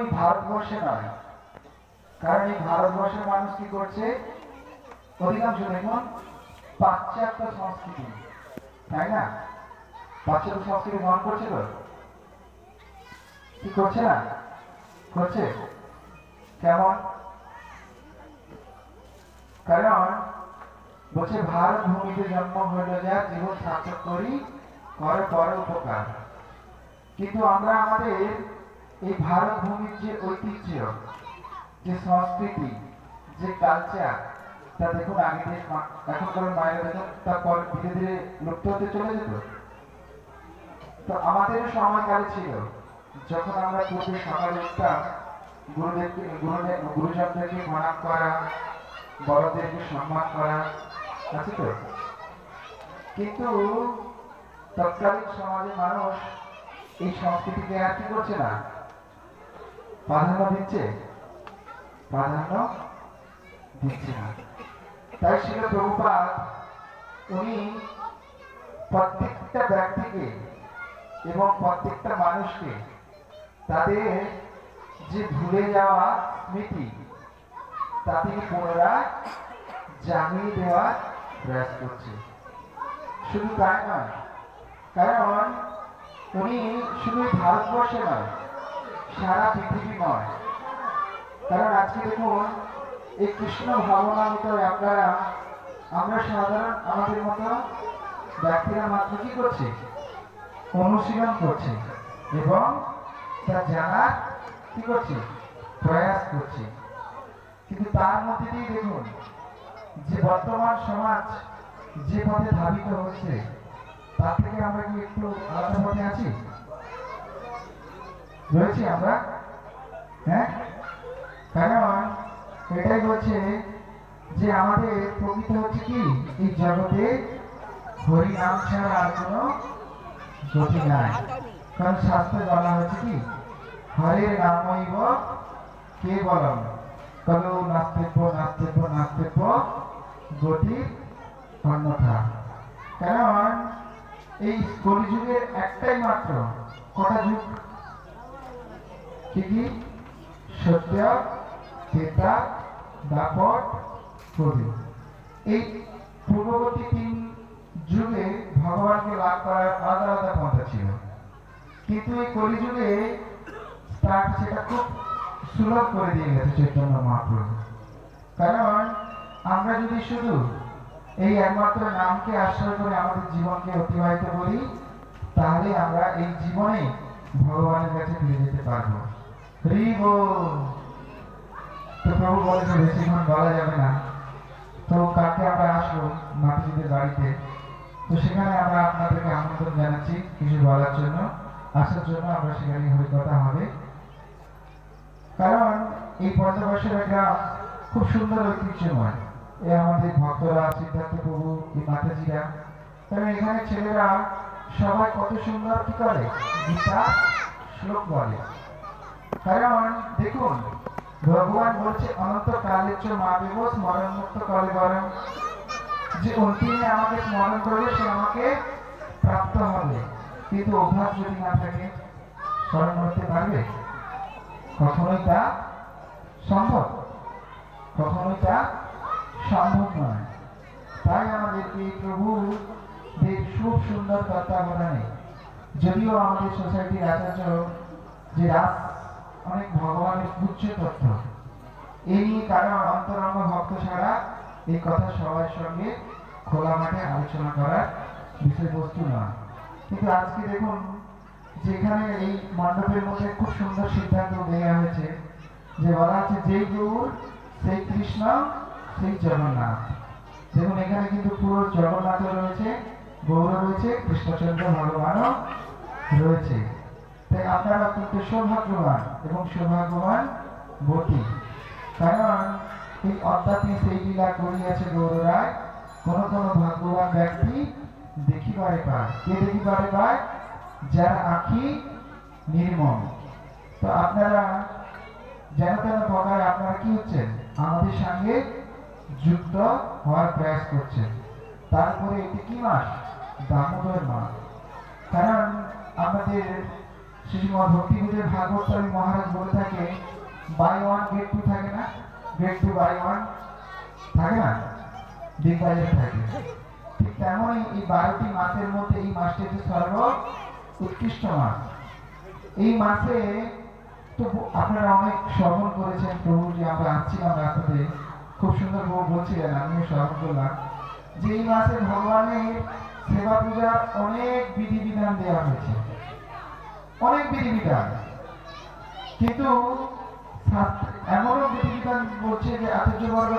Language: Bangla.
এই ভারতবর্ষে নয়, কারণ এই ভারতবর্ষের মানুষ কি করছে, অধিকাংশ দেখুন পাশ্চাত্য সংস্কৃতি, তাই না? পাশ্চাত্য সংস্কৃতি গ্রহণ করছে তো, কি করছে না করছে? কেমন? কারণ বলছে ভারত ভূমিতে জন্ম হইল যা জীবন সার্থক করি করে পরে উপকার। কিন্তু আমরা আমাদের এই ভারত ভূমির যে ঐতিহ্য, যে সংস্কৃতি, যে কালচার, তা দেখুন আগে এখনকার মায়েরা দেখুন তারপর ধীরে ধীরে লুপ্ত হতে চলে যেত। তো আমাদের সময়কালে ছিল যখন আমরা পূর্বে সকালে উঠতাম, গুরুজনদেরকে প্রণাম করা, বড়দেরকে সম্মান করা, আছে তো? কিন্তু তৎকালীন সমাজে মানুষ এই সংস্কৃতিকে আর কি করছে না, প্রাধান্য দিচ্ছে না। তাই ছিল প্রভুপাদ উনি প্রত্যেকটা ব্যক্তিকে এবং প্রত্যেকটা মানুষকে তাদের যে ভুলে যাওয়া স্মৃতি তা থেকে পুনরায় জাগিয়ে দেওয়ার প্রয়াস করছে। শুধু তাই নয়, কারণ উনি শুধু ভারতবর্ষে নয়, সারা পৃথিবী নয়। কারণ আজকে দেখুন এই কৃষ্ণ ভাবনামৃত আমরা সাধারণ আমাদের মতো ব্যক্তিরা মাত্র কি করছি, অনুশীলন করছি এবং তা জানার কি করছি, প্রয়াস করছি। কিন্তু তার মধ্যে দিয়ে দেখুন যে বর্তমান সমাজ যে পথে ধাবিত হচ্ছে, তার থেকে আমরা কি একটু আলাদা পথে আছি, রয়েছি আমরা? হ্যাঁ, কারণ এটাই বলছে যে আমাদের প্রকৃত হচ্ছে কি, এই জগতে হরি নাম ছাড়া আর কোনো গতি নাই। কারণ শাস্ত্রে বলা হয়েছে কি, হরে নামৈব কেবলম কলো নাস্তেব্য গতি অন্যথা। কারণ এই কলিযুগের একটাই মাত্র কটা যুগ, কি? সত্য, ত্রেতা, দাপর, প্রদীপ। এই পূর্ববর্তী 3 যুগে ভগবানকে লাভ করার আলাদা আলাদা পন্থা ছিল, কিন্তু এই কলিযুগে সেটা খুব সুলভ করে দিয়ে গেছে চৈতন্য মহাপ্রভু। কারণ আমরা যদি শুধু এই একমাত্র নামকে আশ্রয় করে আমাদের জীবনকে অতিবাহিত করি, তাহলে আমরা এই জীবনে ভগবানের কাছে ফিরে যেতে পারবো। তো প্রভু বলেছে বেশিক্ষণ বলা যাবে না, তো কালকে আমরা আসবো মাতৃদের বাড়িতে। তো সেখানে আমরা আপনাদেরকে আমন্ত্রণ জানাচ্ছি কিছু বলার জন্য, আসার জন্য। আমরা সেখানে কথা হবে। কারণ এই পঞ্চবর্ষের গ্রাম খুব সুন্দর ঐতিহ্যময়। আমাদের ভক্তরা, সিদ্ধার্থ প্রভু, এই মাতাজিরা, কারণ এখানে ছেলেরা সবাই কত সুন্দর কি করে, গীতা শ্লোক বলে। কারণ দেখুন ভগবান বলছে অনন্ত কালের মা দেব স্মরণ মুক্ত করে বরং, যে অন্তিমে আমাকে স্মরণ করবে সে আমাকে প্রাপ্ত হবে। কিন্তু অভ্যাস যদি না থাকে স্মরণ করতে পারবে? কখনোই তা সম্ভব নয়। তাই আমাদেরকে প্রভুদের খুব সুন্দর তত্ত্বাবধানে, যদিও আমাদের সোসাইটির আচার্য যে রাস অনেক ভগবানের উচ্চ তত্ত্ব, এই নিয়ে কারণ অন্তরঙ্গ ভক্ত ছাড়া এই কথা সবার সঙ্গে খোলা মাঠে আলোচনা করার বিষয়বস্তু নয়। কিন্তু আজকে দেখুন যেখানে এই মণ্ডপের মধ্যে খুব সুন্দর সিদ্ধান্ত দেওয়া হয়েছে, যে বলা আছে যেই গৌর সেই কৃষ্ণ সেই জগন্নাথ। দেখুন এখানে কিন্তু পুরো জগন্নাথ রয়েছে, গৌর রয়েছে, কৃষ্ণচন্দ্র ভগবানও রয়েছে। তাই আপনারা কিন্তু সৌভাগ্যবান এবং সৌভাগ্যবান বটে। কারণ এই অধ্যাত্মিক সেই লীলা করিয়াছে গৌররায়, কোন ভাগ্যবান ব্যক্তি দেখিবারে পায়। কে দেখিবারে পায়? যারা আঁখি নির্মম। তো আপনারা যেন তেন প্রকারে আপনারা কি হচ্ছেন, আমাদের সঙ্গে যুক্ত হওয়ার প্রয়াস করছেন। তারপরে এটি কি মাস? দামোদর মাস। কারণ আমাদের শ্রীমদ ভক্তিবিদের ভাগবত স্বামী মহারাজ বলে থাকে, বাই ওয়ান গেট টু থাকে না, গেট টু বাই ওয়ান থাকে না, বিগ বাজার থাকে। ঠিক তেমনই এই 12টি মাসের মধ্যে এই মাসটি হচ্ছে সর্ব উৎকৃষ্ট মাস। এই মাসে তো আপনারা অনেক শ্রবণ করেছেন প্রভু, যে আমরা আসছিলাম রাস্তাতে, খুব সুন্দর প্রভু বলছিলেন, আমিও শ্রবণ করলাম যে এই মাসে ভগবানের সেবা পূজার অনেক বিধিবিধান দেওয়া হয়েছে, অনেক বিধিবিধান। কিন্তু এমনও বিধিবিধান বলছে যে আচার্য বর্গ